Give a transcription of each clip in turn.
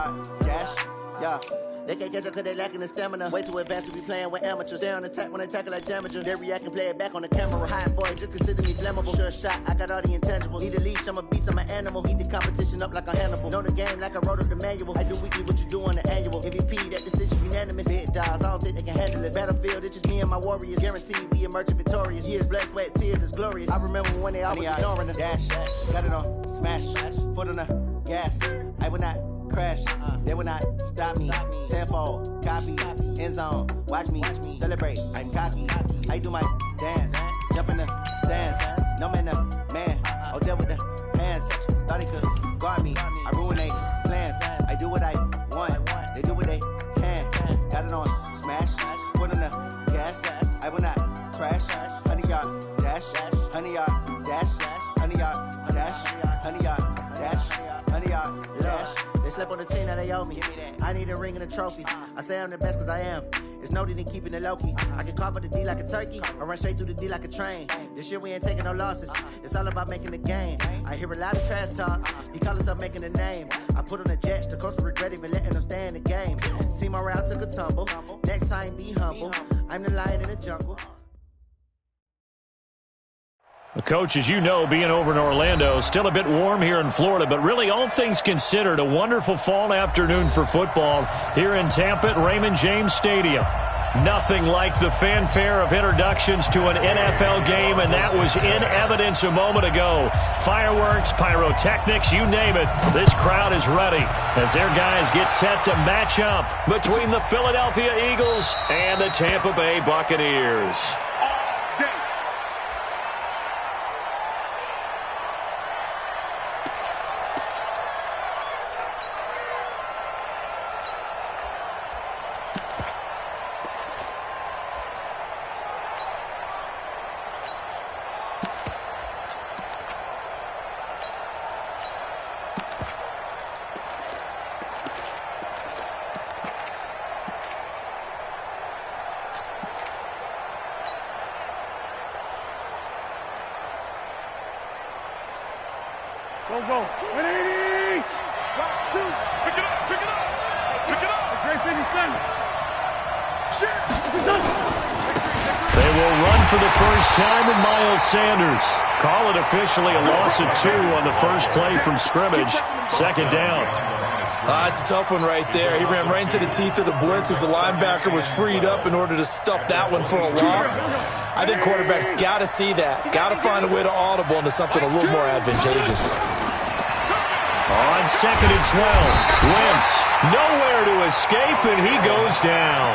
yard dash, yeah. They can't catch up cause they lacking the stamina. Way too advanced to be playing with amateurs. Stay on attack when they tackle like damages. They react and play it back on the camera. Hot boy, just consider me flammable. Sure shot, I got all the intangibles. Need a leash, I'm a beast, I'm an animal. Heat the competition up like a Hannibal. Know the game like I wrote up the manual. I do weekly what you do on the annual. MVP, that decision unanimous. Big dogs, I don't think they can handle it. Battlefield, it's just me and my warriors. Guaranteed we emerging victorious. Years, blood, sweat, tears, it's glorious. I remember when they always ignoring us. Dash, got it on, smash, foot on the gas. I will not crash, they will not stop me. Tenfold, copy, end zone, watch me celebrate. I'm cocky, I do my dance, jump in the stands. No man, the man, oh deal with the hands. Thought he could guard me, I ruin they plans. I do what I want, they do what they can. Got it on smash, foot on the gas. I will not crash, 100-yard dash, 100-yard dash, 100-yard dash, 100-yard dash, 100-yard dash. They slept on the team that they owe me. I need a ring and a trophy. I say I'm the best cause I am. It's no need in keeping it low-key. I can carve up the D like a turkey or run straight through the D like a train. This year we ain't taking no losses. It's all about making the game. I hear a lot of trash talk. He call himself making a name. I put on the Jets. The coach will regret even letting them stay in the game. Team around took a tumble. Next time be humble. I'm the lion in the jungle. Coach, as you know, being over in Orlando, still a bit warm here in Florida, but really all things considered, a wonderful fall afternoon for football here in Tampa at Raymond James Stadium. Nothing like the fanfare of introductions to an NFL game, and that was in evidence a moment ago. Fireworks, pyrotechnics, you name it. This crowd is ready as their guys get set to match up between the Philadelphia Eagles and the Tampa Bay Buccaneers. Go, 180! Box 2! Pick it up! Pick it up! Pick it up! Grace Baby Thunder! Shit! They will run for the first time in Miles Sanders. Call it officially a loss of 2 on the first play from scrimmage. Second down. It's a tough one right there. He ran right into the teeth of the blitz as the linebacker was freed up in order to stop that one for a loss. I think quarterbacks got to see that. Got to find a way to audible into something a little more advantageous. On 2nd and 12, Wentz nowhere to escape, and he goes down.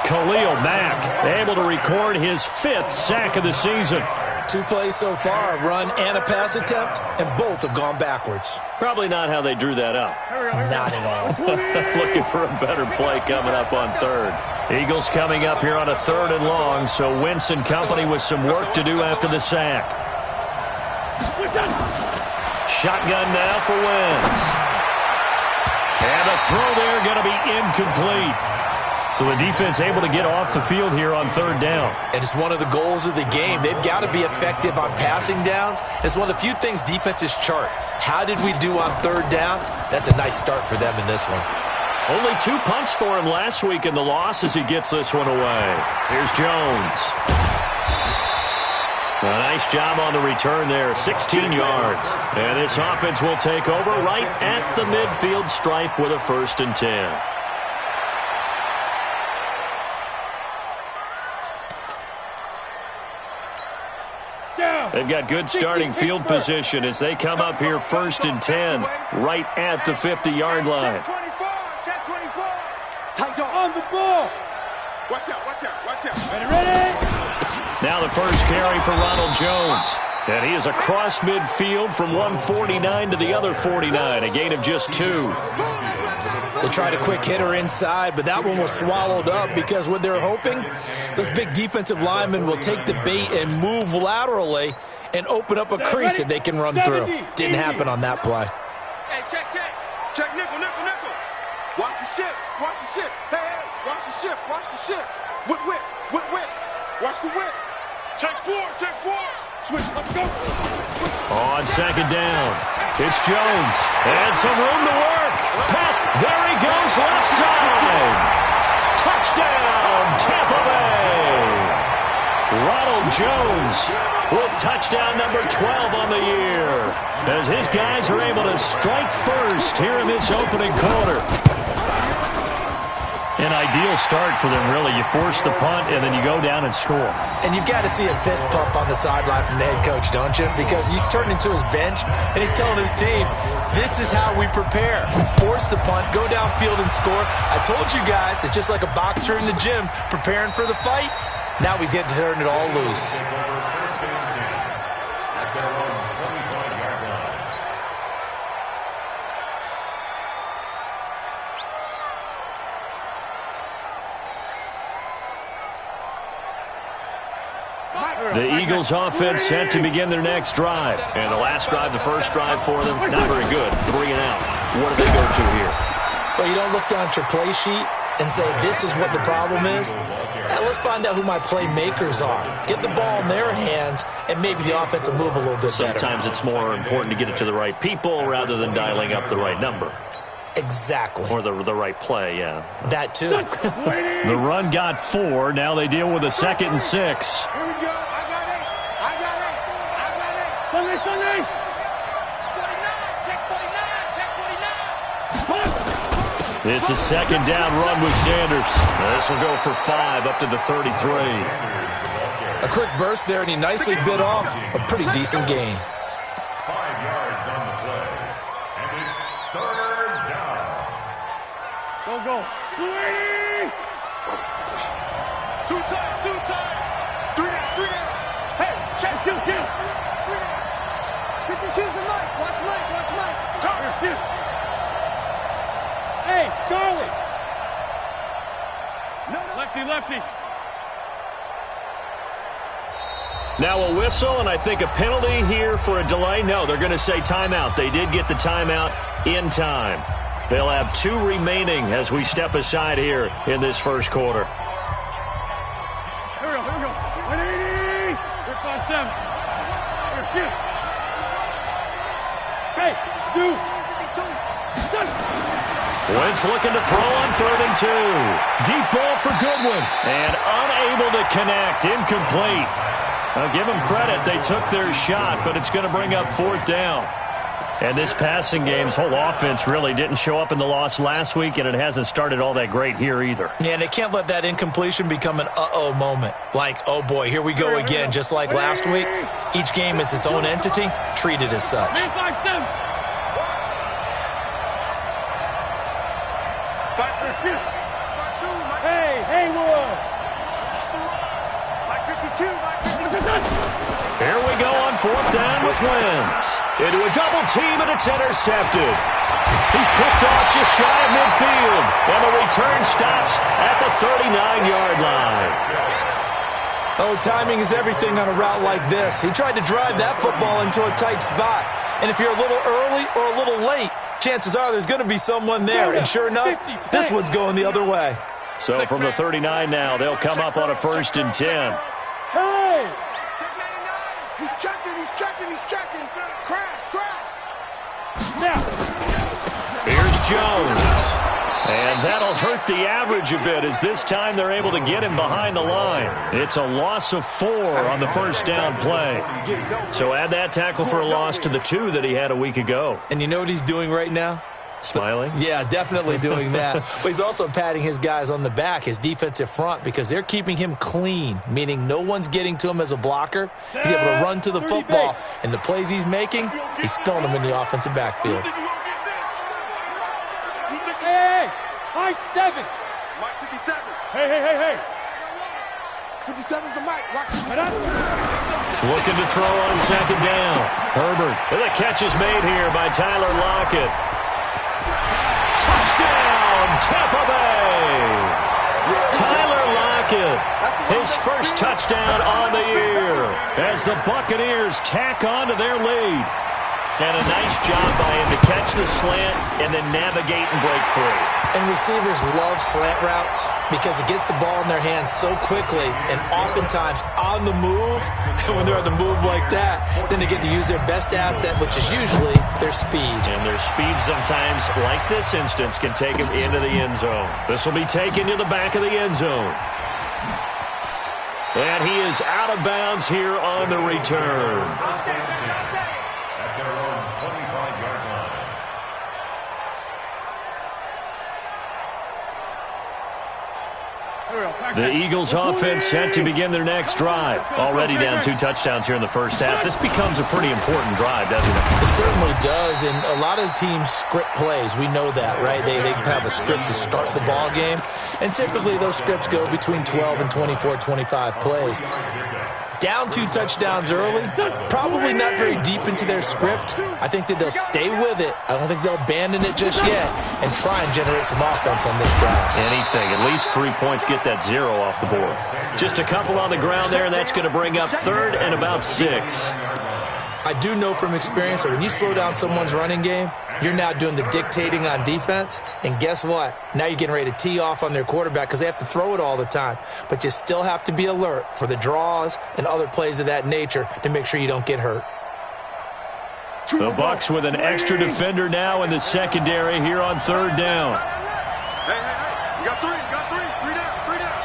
KILLAH-MACK able to record his 5th sack of the season. 2 plays so far, a run and a pass attempt, and both have gone backwards. Probably not how they drew that up. Not at all. Looking for a better play coming up on 3rd. Eagles coming up here on a 3rd and long, so Wentz and company with some work to do after the sack. Shotgun now for Wentz. And the throw there going to be incomplete. So the defense able to get off the field here on 3rd down. And it's one of the goals of the game. They've got to be effective on passing downs. It's one of the few things defenses chart. How did we do on 3rd down? That's a nice start for them in this one. Only 2 punts for him last week in the loss as he gets this one away. Here's Jones. A nice job on the return there, 16 yards. And this offense will take over right at the midfield stripe with a 1st and 10. They've got good starting field position as they come up here 1st and 10, right at the 50-yard line. Check 24. Tight on the ball. Watch out, watch out, watch out. Ready? Now the first carry for Ronald Jones. And he is across midfield from 149 to the other 49, a gain of just 2. They tried a quick hitter inside, but that one was swallowed up because what they're hoping, those big defensive linemen will take the bait and move laterally and open up a crease that they can run through. Didn't happen on that play. Hey, check. Check nickel. Watch the ship. Hey, watch the ship. Whip. Watch the whip. Check 4. Switch, let's go. On 2nd down, it's Jones. And some room to work. Pass, there he Jones with touchdown number 12 on the year, as his guys are able to strike first here in this opening quarter. An ideal start for them, really. You force the punt, and then you go down and score. And you've got to see a fist pump on the sideline from the head coach, don't you? Because he's turning to his bench, and he's telling his team, this is how we prepare. Force the punt, go downfield and score. I told you guys, it's just like a boxer in the gym preparing for the fight. Now we get to turn it all loose. The Eagles offense set to begin their next drive. And the last drive, the first drive for them, not very good. 3 and out. What do they go to here? Well, you don't look down at your play sheet and say, this is what the problem is. Let's find out who my playmakers are. Get the ball in their hands, and maybe the offense will move a little bit better. Sometimes it's more important to get it to the right people rather than dialing up the right number. Exactly. Or the right play, yeah. That too. The run got 4. Now they deal with a 2nd and 6. Here we go. I got it. Sunday. 49. Check 49. It's a 2nd down run with Sanders. This will go for 5 up to the 33. A quick burst there, and he nicely bit off a pretty decent gain. 5 yards on the play. And it's 3rd down. Go. 280. 2 times. 3 down. Hey, check. Kill. 52's the Mike. Watch Mike. Come. Shoot. Hey, Charlie. No. Lefty. Now a whistle, and I think a penalty here for a delay. No, they're going to say timeout. They did get the timeout in time. They'll have 2 remaining as we step aside here in this first quarter. Here we go. 180. 5-7. Here, shoot. Hey, shoot. Wentz looking to throw on 3rd and 2. Deep ball for Goodwin. And unable to connect. Incomplete. I'll give them credit. They took their shot, but it's going to bring up 4th down. And this passing game's whole offense really didn't show up in the loss last week, and it hasn't started all that great here either. Yeah, and they can't let that incompletion become an uh-oh moment. Like, oh boy, here we go again, just like last week. Each game is its own entity, treated as such. Hey, Will. Mike 52. Here we go on 4th down with Wentz. Into a double team, and it's intercepted. He's picked off just shy of midfield, and the return stops at the 39-yard line. Oh, timing is everything on a route like this. He tried to drive that football into a tight spot. And if you're a little early or a little late, chances are there's going to be someone there. And sure enough, this one's going the other way. So from the 39 now, they'll come up on a 1st and 10. Hey! He's checking. Crash. Now. Here's Jones. And that'll hurt the average a bit, as this time they're able to get him behind the line. It's a loss of 4 on the 1st down play. So add that tackle for a loss to the 2 that he had a week ago. And you know what he's doing right now? Smiling? Yeah, definitely doing that. But he's also patting his guys on the back, his defensive front, because they're keeping him clean, meaning no one's getting to him as a blocker. He's able to run to the football, and the plays he's making, he's spilling them in the offensive backfield. Hey, high 7. Mike 57. Hey. 57's the Mike. Looking to throw on 2nd down. Herbert. And the catch is made here by Tyler Lockett. Touchdown, Tampa Bay! Tyler Lockett, his first touchdown on the year as the Buccaneers tack on to their lead. And a nice job by him to catch the slant and then navigate and break free. And receivers love slant routes because it gets the ball in their hands so quickly and oftentimes on the move. And when they're on the move like that, then they get to use their best asset, which is usually their speed. And their speed sometimes, like this instance, can take them into the end zone. This will be taken to the back of the end zone. And he is out of bounds here on the return. At their own 25-yard line. The Eagles offense set to begin their next drive. Already down 2 touchdowns here in the first half. This becomes a pretty important drive, doesn't it? It certainly does, and a lot of the teams script plays. We know that, right? They have a script to start the ball game, and typically those scripts go between 12 and 24, 25 plays. Down 2 touchdowns early, probably not very deep into their script. I think that they'll stay with it. I don't think they'll abandon it just yet and try and generate some offense on this drive. Anything, at least 3 points, get that 0 off the board. Just a couple on the ground there, and that's going to bring up 3rd and about 6. I do know from experience that when you slow down someone's running game, you're now doing the dictating on defense. And guess what? Now you're getting ready to tee off on their quarterback because they have to throw it all the time. But you still have to be alert for the draws and other plays of that nature to make sure you don't get hurt. The Bucs with an extra defender now in the secondary here on 3rd down. Hey, you got 3, you got 3. 3 down.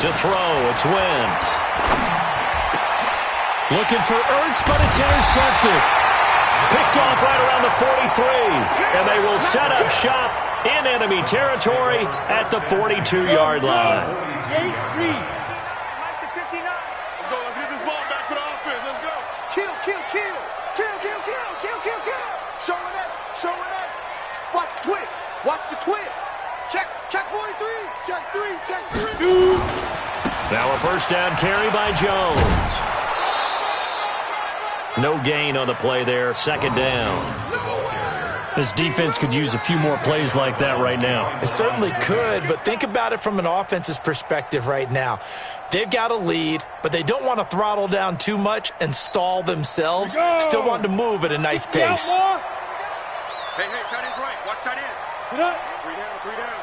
To throw, it's Wentz. Looking for Ertz, but it's intercepted. Picked off right around the 43, and they will set up shop in enemy territory at the 42-yard line. Let's go, let's get this ball back for the offense. Let's go. Kill. Showing up. Watch the twist. Watch the twist. Check 43. Check 3. Now a first down carry by Jones. No gain on the play there, 2nd down. This defense could use a few more plays like that right now. It certainly could, but think about it from an offense's perspective right now. They've got a lead, but they don't want to throttle down too much and stall themselves. Still want to move at a nice pace. Hey, tight end's right. Watch tight end. Sit up. 3 down.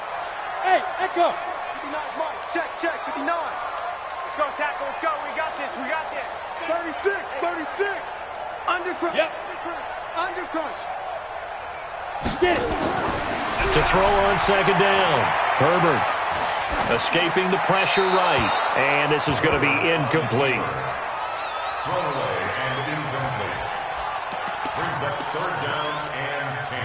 Hey, Echo. 59 Mike. Check 59. Let's go, tackle. Let's go. We got this. 36. Undercrunch. Yep. Undercrunch. Get it. To throw on 2nd down. Herbert escaping the pressure right. And this is going to be incomplete. Thrown away and incomplete. Brings up 3rd down and 10.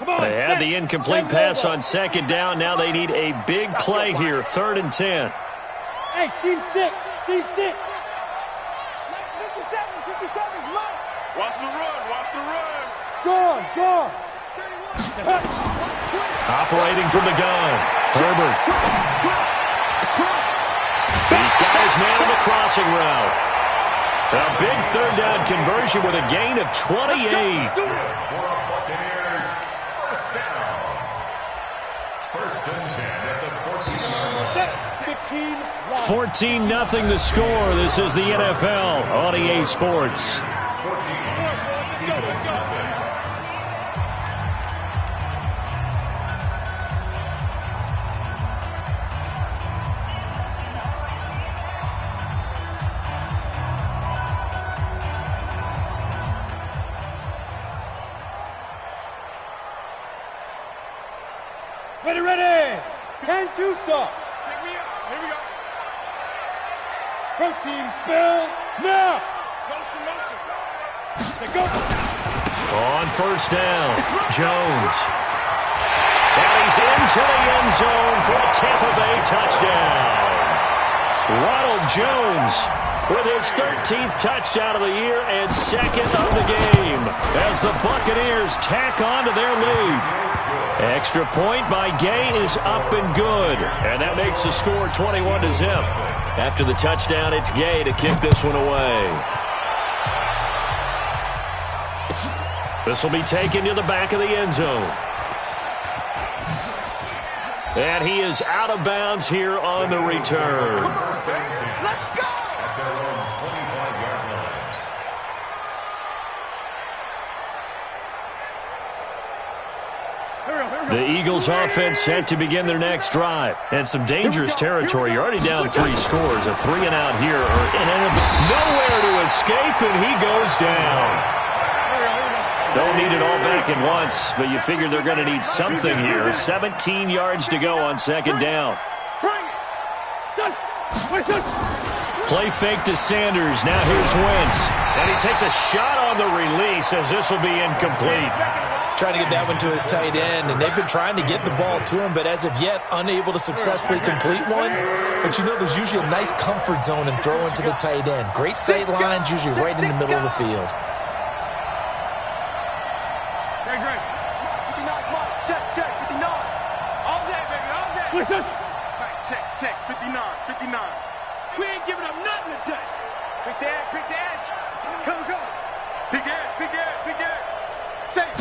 They had the incomplete pass on 2nd down. Now they need a big play here, 3rd and 10. Hey, Team 6. 57's Mike. Watch the run. Gone. 31. Operating from the gun. Herbert. He's got his man on the crossing route. A big 3rd down conversion with a gain of 28. First and 10 at the 14-yard line. 14-0 the score. This is the NFL on EA Sports. Ready. 10 Tucson. Here we go. Protein spill now. Motion. Let's go. On 1st down, Jones. And he's into the end zone for a Tampa Bay touchdown. Ronald Jones with his 13th touchdown of the year and 2nd of the game as the Buccaneers tack on to their lead. Extra point by Gay is up and good, and that makes the score 21-0. After the touchdown, it's Gay to kick this one away. This will be taken to the back of the end zone. And he is out of bounds here on the return. Let's go! At their own 25-yard line. The Eagles offense set to begin their next drive. And some dangerous territory. You're already down 3 scores. A 3-and-out here. Nowhere to escape, and he goes down. Don't need it all back at once, but you figure they're going to need something here. 17 yards to go on second down. Play fake to Sanders. Now here's Wentz. And he takes a shot on the release as this will be incomplete. Trying to get that one to his tight end, and they've been trying to get the ball to him, but as of yet, unable to successfully complete one. But you know there's usually a nice comfort zone in throwing to the tight end. Great sight lines, usually right in the middle of the field. Check, 59. All day, baby, all day. Listen. Right, check, 59. We ain't giving up nothing today. Quick the edge. Come. Big edge. Safe.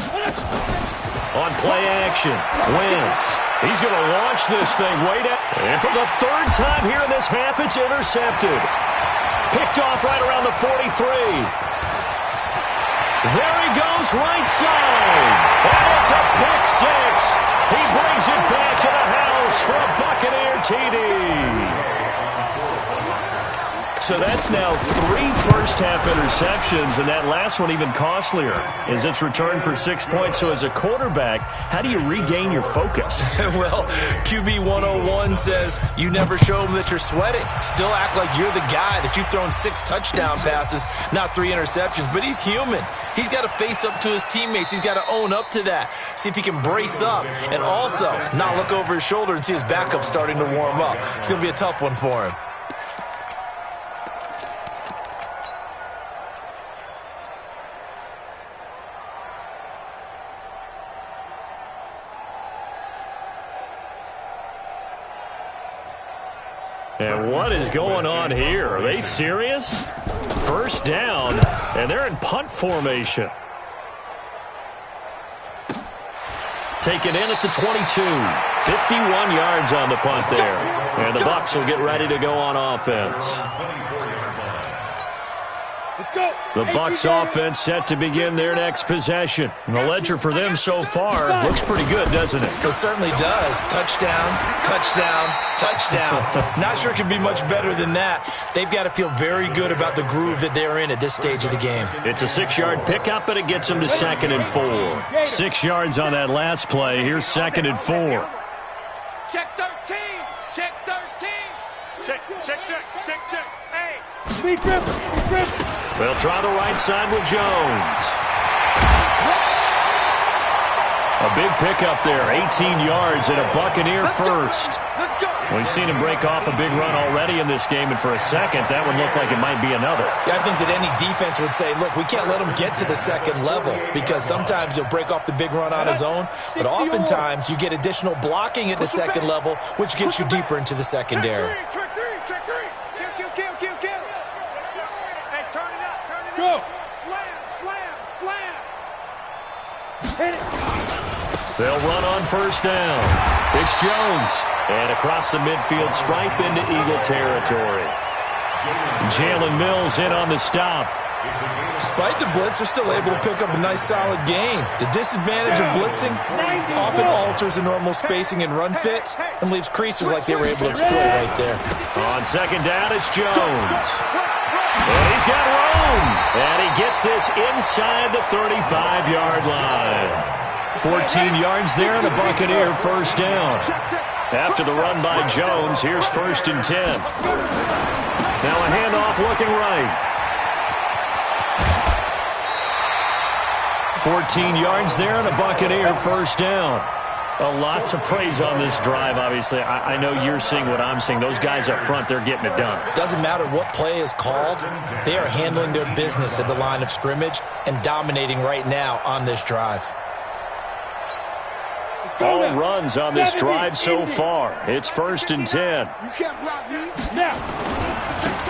On play action, Wentz. He's going to launch this thing way down. And for the 3rd time here in this half, it's intercepted. Picked off right around the 43. There he goes, right side. And it's a pick 6. He brings it back to the house for a Buccaneer TD. So that's now 3 first-half interceptions, and that last one even costlier as it's returned for 6 points. So as a quarterback, how do you regain your focus? Well, QB 101 says you never show them that you're sweating. Still act like you're the guy that you've thrown 6 touchdown passes, not 3 interceptions. But he's human. He's got to face up to his teammates. He's got to own up to that. See if he can brace up and also not look over his shoulder and see his backup starting to warm up. It's going to be a tough one for him. And what is going on here? Are they serious? First down, and they're in punt formation. Taken in at the 22. 51 yards on the punt there. And the Bucs will get ready to go on offense. The Bucs offense set to begin their next possession. And the ledger for them so far looks pretty good, doesn't it? It certainly does. Touchdown, touchdown, touchdown. Not sure it can be much better than that. They've got to feel very good about the groove that they're in at this stage of the game. It's a 6-yard pickup, but it gets them to 2nd and 4. 6 yards on that last play. Here's 2nd and 4. Check 13. Check 13. Check. Hey. Be grip. They'll try the right side with Jones. A big pickup there, 18 yards and a Buccaneer first. We've seen him break off a big run already in this game, and for a second, that would look like it might be another. Yeah, I think that any defense would say, look, we can't let him get to the 2nd level because sometimes he'll break off the big run on his own, but oftentimes you get additional blocking at the 2nd level, which gets you deeper into the secondary. Check three. Kill. Hey, turn it up. Go. Slam. Hit it. They'll run on first down. It's Jones. And across the midfield stripe into Eagle territory. Jalen Mills in on the stop. Despite the blitz, they're still able to pick up a nice solid gain. The disadvantage of blitzing often alters the normal spacing and run fits and leaves creases like they were able to exploit right there. On second down, it's Jones. And he's got room. And he gets this inside the 35-yard line. 14 yards there and a Buccaneer first down. After the run by Jones, here's 1st and 10. Now a handoff looking right. 14 yards there and a Buccaneer first down. A lot to praise on this drive, obviously. I know you're seeing what I'm seeing. Those guys up front, they're getting it done. Doesn't matter what play is called. They are handling their business at the line of scrimmage and dominating right now on this drive. All runs on this drive so far. It's 1st and 10. You can't block me. Now.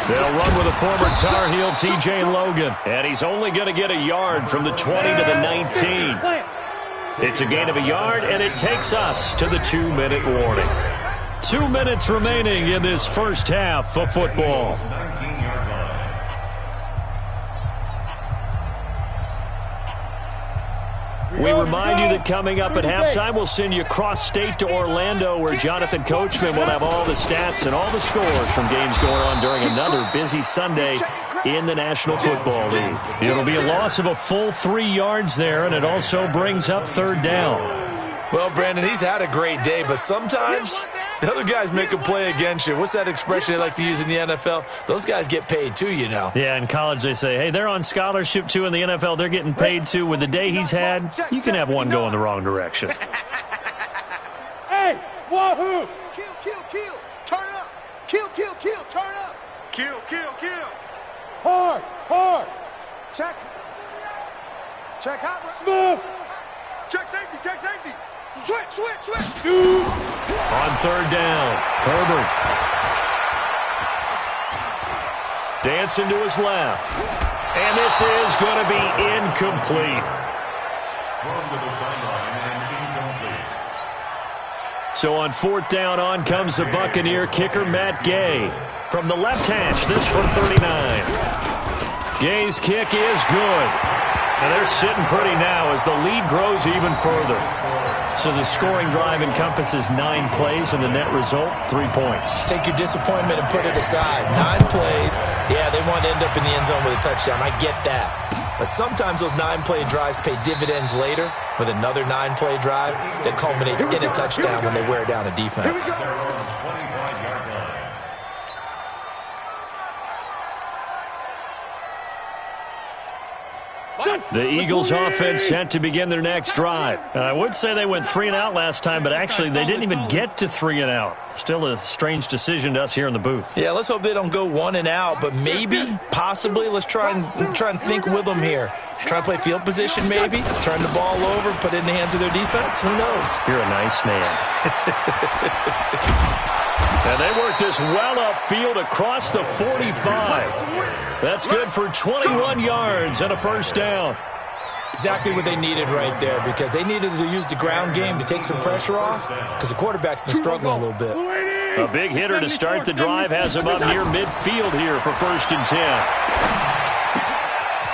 They'll run with a former Tar Heel, T.J. Logan. And he's only going to get a yard from the 20 to the 19. It's a gain of a yard, and it takes us to the 2-minute warning. 2 minutes remaining in this first half of football. We remind you that coming up at halftime, we'll send you cross-state to Orlando, where Jonathan Coachman will have all the stats and all the scores from games going on during another busy Sunday in the National Football League. It'll be a loss of a full 3 yards there, and it also brings up third down. Well, Brandon, he's had a great day, but sometimes the other guys make a play against you. What's that expression they like to use in the NFL? Those guys get paid too, you know. Yeah, in college they say, hey, they're on scholarship too. In the NFL, they're getting paid too. With the day he's had, you can have one go in the wrong direction. Hey, wahoo! Kill, kill, kill. Turn up. Kill, kill, kill. Turn up. Kill, kill, kill. Hard, hard. Check. Check out. Smooth. Check safety, check safety. Switch, switch, switch. Shoot. On third down, Herbert. Dancing to his left. And this is going to be incomplete. Thrown to the sideline and incomplete. So on fourth down, on comes the Buccaneer kicker, Matt Gay. From the left hash, this from 39. Gay's kick is good. And they're sitting pretty now as the lead grows even further. So the scoring drive encompasses 9 plays, and the net result, 3 points. Take your disappointment and put it aside. 9 plays. Yeah, they want to end up in the end zone with a touchdown. I get that. But sometimes those 9-play drives pay dividends later with another 9-play drive that culminates in a touchdown when they wear down a defense. The Eagles offense set to begin their next drive. I would say they went 3 and out last time, but actually they didn't even get to 3 and out. Still a strange decision to us here in the booth. Yeah, let's hope they don't go 1 and out, but maybe, possibly, let's try and think with them here. Try and play field position maybe, turn the ball over, put it in the hands of their defense. Who knows? You're a nice man. And they work this well upfield across the 45. That's good for 21 yards and a first down. Exactly what they needed right there, because they needed to use the ground game to take some pressure off, because the quarterback's been struggling a little bit. A big hitter to start the drive has him up near midfield here for 1st and 10.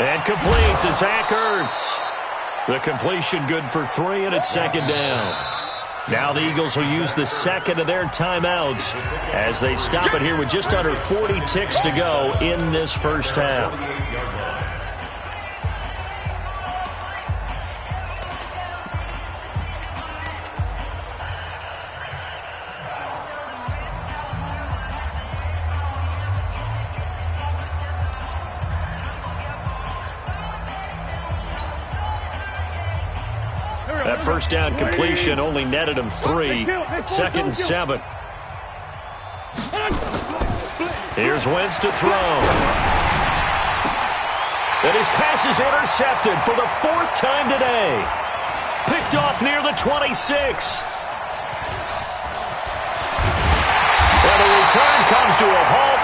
And complete to Zach Ertz. The completion good for 3, and it's 2nd down. Now the Eagles will use the second of their timeouts as they stop it here with just under 40 ticks to go in this first half. That first down completion only netted him 3. 2nd and 7. Here's Wentz to throw. And his pass is intercepted for the 4th time today. Picked off near the 26. And the return comes to a halt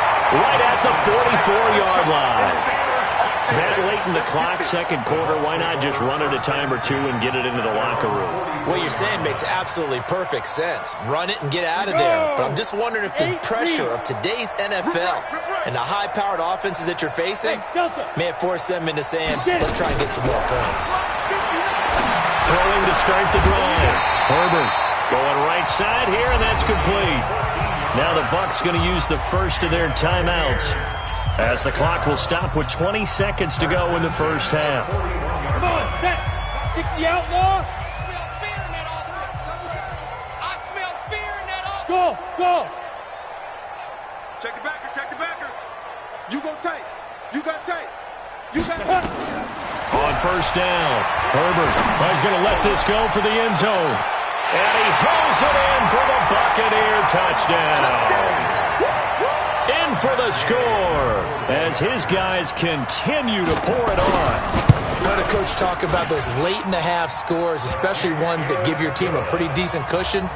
right at the 44-yard line. That late in the clock, 2nd quarter, why not just run it a time or 2 and get it into the locker room? What you're saying makes absolutely perfect sense. Run it and get out of there. But I'm just wondering if the pressure of today's NFL and the high-powered offenses that you're facing may have forced them into saying, let's try and get some more points. Throwing to start the drive. Herbert going right side here, and that's complete. Now the Bucs going to use the first of their timeouts, as the clock will stop with 20 seconds to go in the first half. Come on, set. 60 outlaw. I smell fear in that offense. Go, go. Check the backer, check the backer. You go tight. You got tight. You got On first down, Herbert is going to let this go for the end zone. And he hauls it in for the Buccaneer touchdown. In for the score as his guys continue to pour it on. Heard a coach talk about those late-in-the-half scores, especially ones that give your team a pretty decent cushion.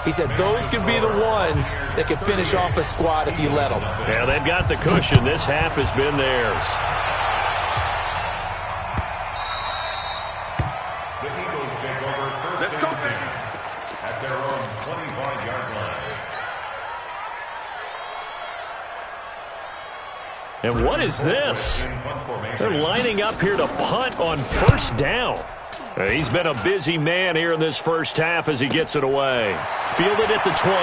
He said those could be the ones that can finish off a squad if you let them. Yeah, they've got the cushion. This half has been theirs. The Eagles take over first Let's and go, 10 baby. at their own 25-yard line. And what is this? They're lining up here to punt on first down. He's been a busy man here in this first half as he gets it away. Fielded at the 20.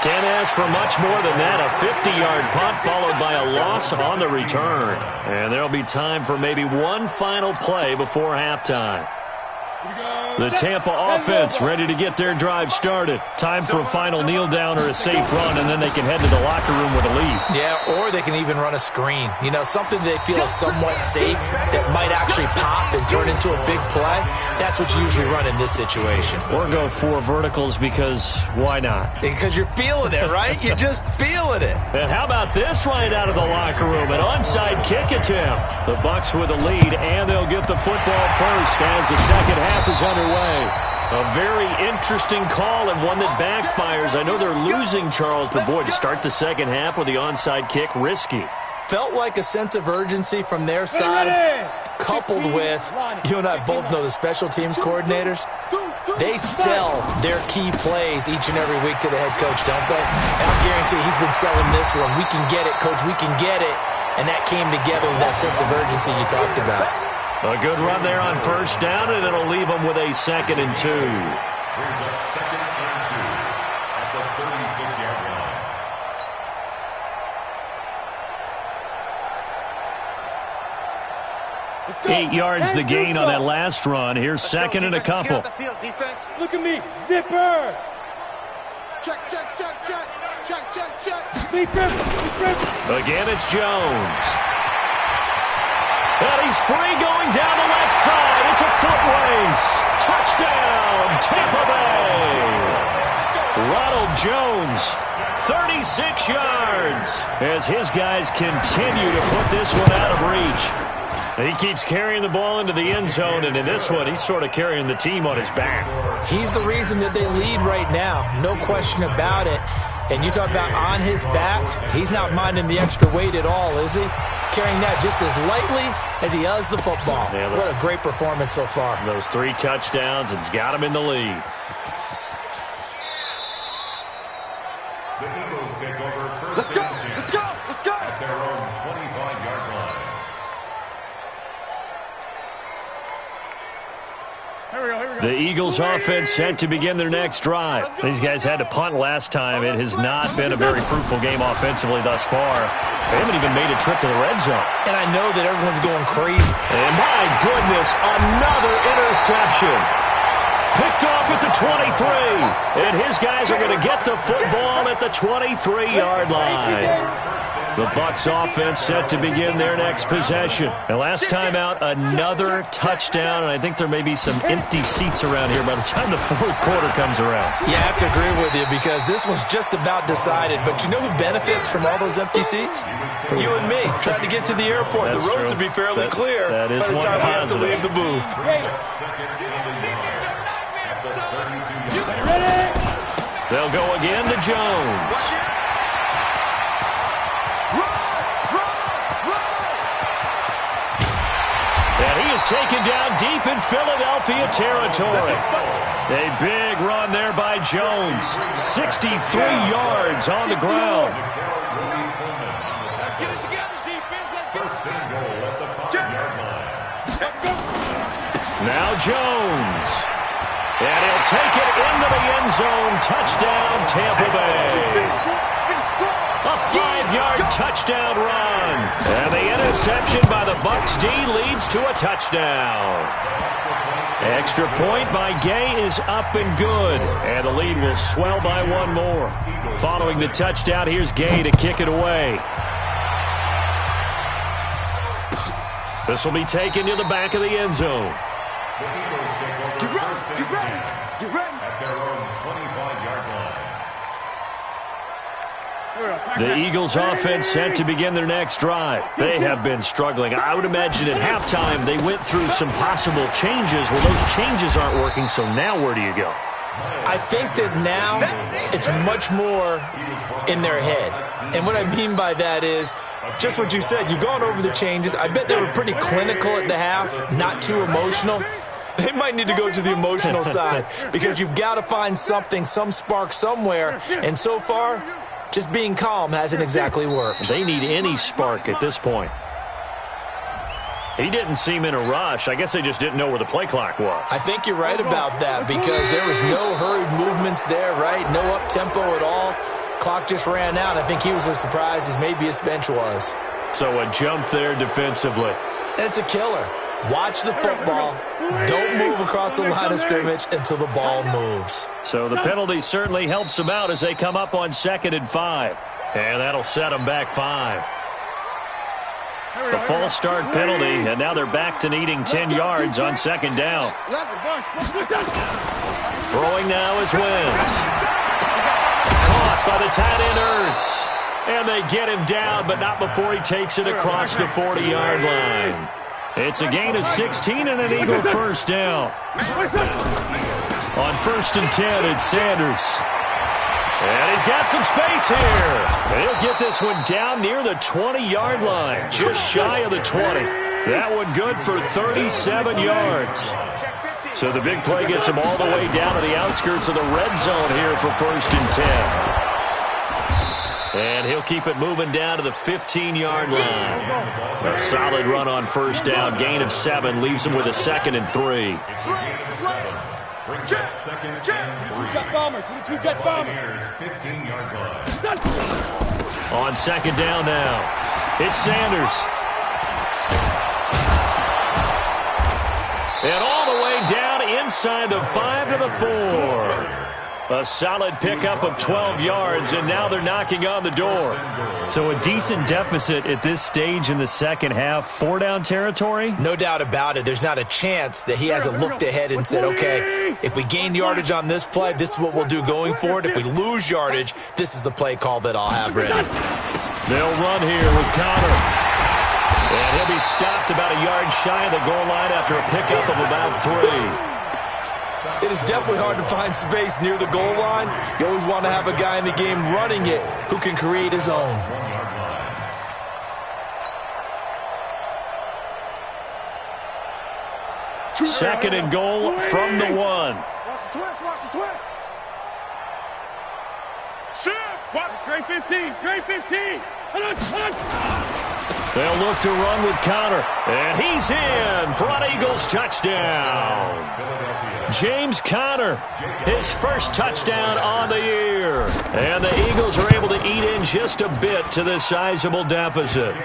Can't ask for much more than that. A 50-yard punt followed by a loss on the return. And there'll be time for maybe one final play before halftime. The Tampa offense ready to get their drive started. Time for a final kneel down or a safe run, and then they can head to the locker room with a lead. Yeah, or they can even run a screen. You know, something they feel is somewhat safe that might actually pop and turn into a big play. That's what you usually run in this situation. Or go 4 verticals because why not? Because you're feeling it, right? You're just feeling it. And how about this right out of the locker room? An onside kick attempt. The Bucs with a lead, and they'll get the football first as the second half is underway. A very interesting call and one that backfires. I know they're losing, Charles, but boy, to start the second half with the onside kick, risky. Felt like a sense of urgency from their side, coupled with, you and I both know the special teams coordinators, they sell their key plays each and every week to the head coach, don't they? And I guarantee he's been selling this one. We can get it, coach, we can get it. And that came together with that sense of urgency you talked about. A good run there on first down, and it'll leave them with a 2nd and 2. Brings up 2nd and 2 at the 36-yard line. 8 yards the gain on that last run. Here's 2nd and a couple. Look at me. Zipper. Check, check, check, check. Check, check, check. Big rip. Big rip. Again, it's Jones. And he's free going down the left side. It's a foot race. Touchdown, Tampa Bay. Ronald Jones, 36 yards, as his guys continue to put this one out of reach. He keeps carrying the ball into the end zone, and in this one, he's sort of carrying the team on his back. He's the reason that they lead right now, no question about it. And you talk about on his back, he's not minding the extra weight at all, is he? Carrying that just as lightly as he does the football. Yeah, what a great performance so far. Those 3 touchdowns, and he's got him in the lead. The Eagles take over Let's first go. and 10 Let's go. Let's go. at their own 25-yard line. Here we go. The Eagles offense set to begin their next drive. These guys had to punt last time. It has not been a very fruitful game offensively thus far. They haven't even made a trip to the red zone. And I know that everyone's going crazy. And my goodness, another interception. Picked off at the 23. And his guys are going to get the football at the 23-yard line. The Bucs offense set to begin their next possession. And last time out, another touchdown. And I think there may be some empty seats around here by the time the 4th quarter comes around. Yeah, I have to agree with you because this one's just about decided. But you know who benefits from all those empty seats? You and me, trying to get to the airport. That's the roads true. will be fairly clear that is by the one time we have to positive. leave the booth. Second and a yard at the 32-yard line. Ready? They'll go again to Jones. And he is taken down deep in Philadelphia territory. A big run there by Jones. 63 yards on the ground. Get it together, defense. Let's go. First and goal at the 5-yard line. Now Jones. And he'll take it into the end zone. Touchdown, Tampa Bay. A 5-yard touchdown run. And the interception by the Bucs D leads to a touchdown. Extra point by Gay is up and good. And the lead will swell by 1 more. Following the touchdown, here's Gay to kick it away. This will be taken to the back of the end zone. The Eagles take over Get ready. first and Get ready. 10 Get ready. at their own 25-yard line. The Eagles offense set to begin their next drive. They have been struggling. I would imagine at halftime they went through some possible changes. Well, those changes aren't working, so now where do you go? I think that now it's much more in their head. And what I mean by that is just what you said. You've gone over the changes. I bet they were pretty clinical at the half, not too emotional. They might need to go to the emotional side because you've got to find something, some spark somewhere. And so far, just being calm hasn't exactly worked. They need any spark at this point. He didn't seem in a rush. I guess they just didn't know where the play clock was. I think you're right about that because there was no hurried movements there, right? No up-tempo at all. Clock just ran out. I think he was as surprised as maybe his bench was. So a jump there defensively. And it's a killer. Watch the football. Don't move across the line of scrimmage until the ball moves. So the penalty certainly helps them out as they come up on 2nd and 5. And that'll set them back 5. The false start penalty, and now they're back to needing 10 yards on 2nd down. Throwing now is Wentz. Caught by the tight end Ertz. And they get him down, but not before he takes it across the 40-yard line. It's a gain of 16 and an Eagle first down. On 1st and 10, it's Sanders. And he's got some space here. And he'll get this one down near the 20-yard line, just shy of the 20. That one good for 37 yards. So the big play gets him all the way down to the outskirts of the red zone here for 1st and 10. And he'll keep it moving down to the 15-yard line. A solid run on 1st down. Gain of 7 leaves him with a 2nd and 3. Jet, 22-jet bomber, 22-jet bomber. 15-yard line. On 2nd down now, it's Sanders. And all the way down inside the 5 to the 4. A solid pickup of 12 yards, and now they're knocking on the door. So a decent deficit at this stage in the second half. 4-down territory? No doubt about it. There's not a chance that he hasn't looked ahead and said, okay, if we gain yardage on this play, this is what we'll do going forward. If we lose yardage, this is the play call that I'll have ready. They'll run here with Connor. And he'll be stopped about a yard shy of the goal line after a pickup of about 3. It is definitely hard to find space near the goal line. You always want to have a guy in the game running it who can create his own. Second and goal from the 1. Watch the twist, watch the twist. Shift, watch Great 15, great 15. They'll look to run with Connor. And he's in for an Eagles touchdown. James Conner, his first touchdown on the year. And the Eagles are able to eat in just a bit to this sizable deficit.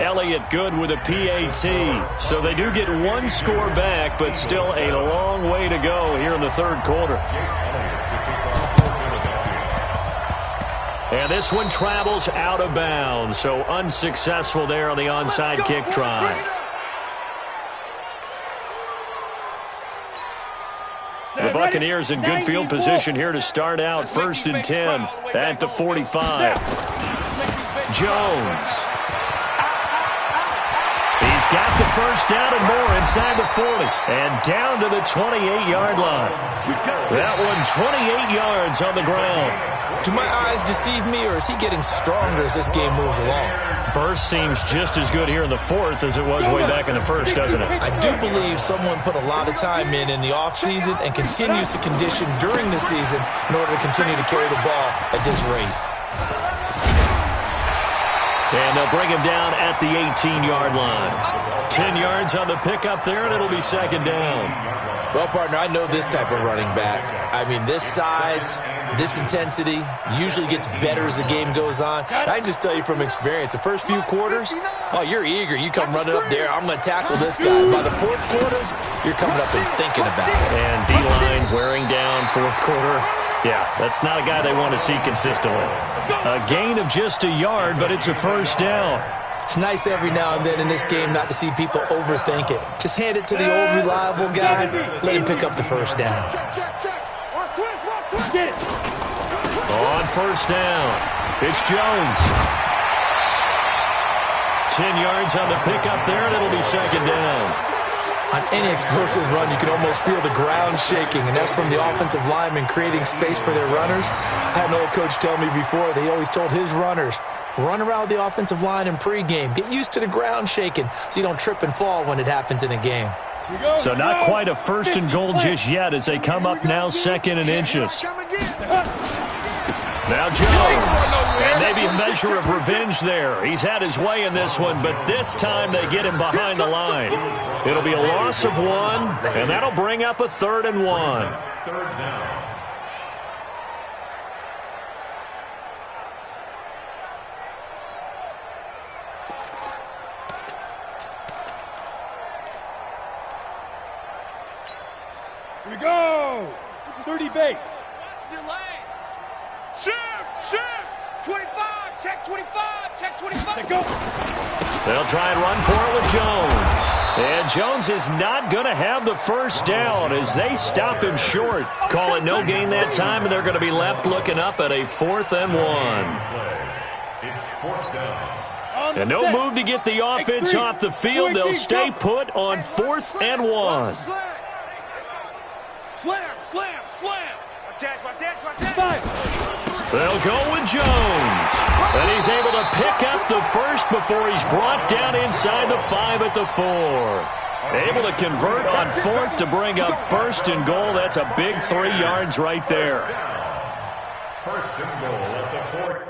Elliott good with a PAT. So they do get one score back, but still a long way to go here in the third quarter. And this one travels out of bounds, so unsuccessful there on the onside kick try. The Buccaneers in good field position here to start out. 1st and 10 at the 45. Jones. He's got the first down and more inside the 40 and down to the 28-yard line. That one 28 yards on the ground. Do my eyes deceive me, or is he getting stronger as this game moves along? Burst seems just as good here in the 4th as it was way back in the 1st, doesn't it? I do believe someone put a lot of time in the offseason and continues to condition during the season in order to continue to carry the ball at this rate. And they'll bring him down at the 18-yard line. 10 yards on the pickup there, and it'll be 2nd down. Well, partner, I know this type of running back. I mean, this size, this intensity usually gets better as the game goes on. I can just tell you from experience, the first few quarters, oh, you're eager. You come running up there, I'm going to tackle this guy. By the 4th quarter, you're coming up and thinking about it. And D-line wearing down 4th quarter. Yeah, that's not a guy they want to see consistently. A gain of just a yard, but it's a first down. It's nice every now and then in this game not to see people overthink it. Just hand it to the old reliable guy. Let him pick up the first down. Check. Watch twist, watch twist. Get it. On 1st down, it's Jones. 10 yards on the pickup there, and it'll be 2nd down. On any explosive run, you can almost feel the ground shaking, and that's from the offensive linemen creating space for their runners. I had an old coach tell me before, they always told his runners, run around the offensive line in pregame. Get used to the ground shaking so you don't trip and fall when it happens in a game. So not quite a first and goal just yet as they come up now second and inches. Now Jones, and maybe a measure of revenge there. He's had his way in this one, but this time they get him behind the line. It'll be a loss of 1, and that'll bring up a 3rd and 1. Third down. Here we go. 30 base. Shift! 25, check 25, check 25. Let go. They'll try and run for it with Jones. And Jones is not going to have the first down as they stop him short. Call it no gain that time, and they're going to be left looking up at a 4th and 1. It's 4th down. And no move to get the offense off the field. They'll stay put on 4th and 1. Slam. Watch that. 5. They'll go with Jones. And he's able to pick up the first before he's brought down inside the 5 at the 4. Able to convert on 4th to bring up 1st and goal. That's a big 3 yards right there. First and goal at the 4.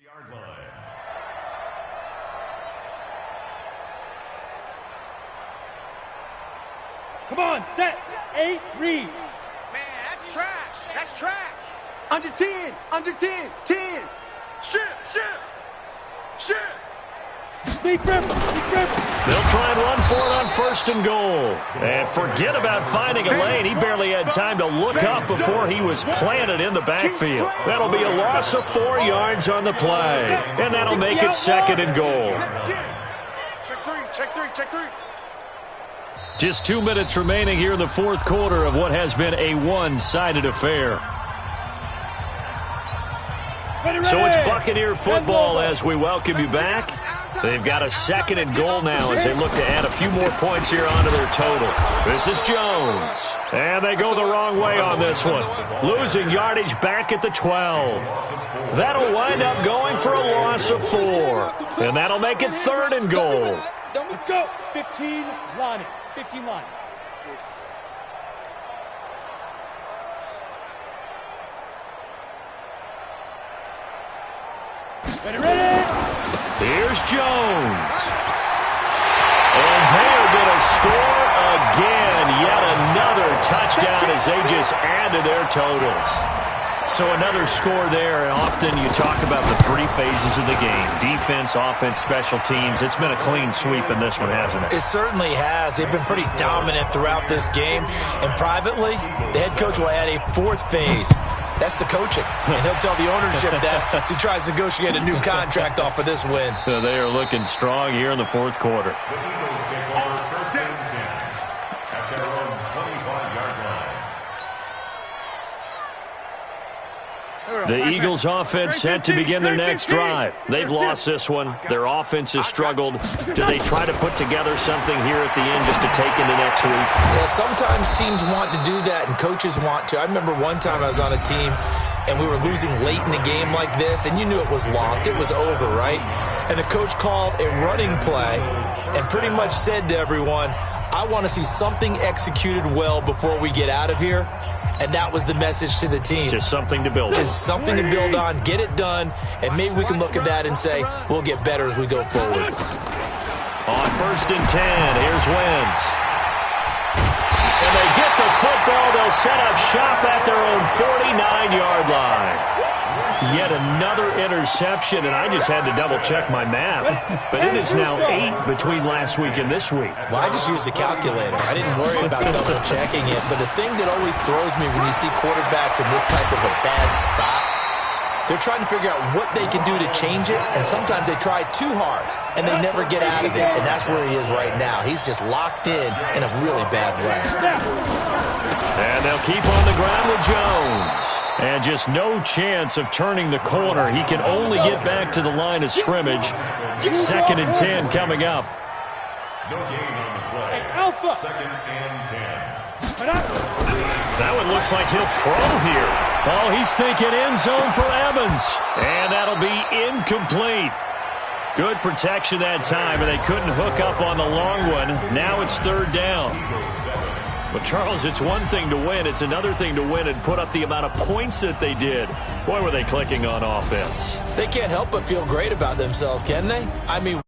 Yard line. Come on, set. 8, read. Man, that's trash. Under 10. 10. Shift. Deep river. They'll try and run for it on 1st and goal. And forget about finding a lane. He barely had time to look up before he was planted in the backfield. That'll be a loss of 4 yards on the play. And that'll make it 2nd and goal. Check three. Just 2 minutes remaining here in the 4th quarter of what has been a one-sided affair. So it's Buccaneer football as we welcome you back. They've got a 2nd and goal now as they look to add a few more points here onto their total. This is Jones. And they go the wrong way on this one. Losing yardage back at the 12. That'll wind up going for a loss of 4. And that'll make it 3rd and goal. Let's go. 15 line. 15 line. Ready. Here's Jones. And they're going to score again. Yet another touchdown as they just add to their totals. So another score there, and often you talk about the 3 phases of the game. Defense, offense, special teams. It's been a clean sweep in this one, hasn't it? It certainly has. They've been pretty dominant throughout this game. And privately, the head coach will add a 4th phase. That's the coaching. And he'll tell the ownership that as he tries to negotiate a new contract off of this win. So they are looking strong here in the 4th quarter. The Eagles take over 1st and 10 at their own 25-yard line. The Eagles offense set to begin their next drive. They've lost this one. Their offense has struggled. Do they try to put together something here at the end just to take into next week? Yeah, sometimes teams want to do that and coaches want to. I remember one time I was on a team and we were losing late in the game like this, and you knew it was lost. It was over, right? And the coach called a running play and pretty much said to everyone, I want to see something executed well before we get out of here. And that was the message to the team. Just something to build on. Just something to build on, get it done, and maybe we can look at that and say, we'll get better as we go forward. On 1st and 10, here's Wentz. And they get the football. They'll set up shop at their own 49-yard line. Yet another interception, and I just had to double-check my math. But it is now 8 between last week and this week. Well, I just used a calculator. I didn't worry about double-checking it. But the thing that always throws me when you see quarterbacks in this type of a bad spot, they're trying to figure out what they can do to change it, and sometimes they try too hard, and they never get out of it, and that's where he is right now. He's just locked in a really bad way. And they'll keep on the ground with Jones. And just no chance of turning the corner. He can only get back to the line of scrimmage. 2nd and 10 coming up. No gain on the play. 2nd and 10. That one looks like he'll throw here. Oh, he's thinking end zone for Evans. And that'll be incomplete. Good protection that time, and they couldn't hook up on the long one. Now it's 3rd down. But, Charles, it's one thing to win. It's another thing to win and put up the amount of points that they did. Boy, were they clicking on offense. They can't help but feel great about themselves, can they? I mean...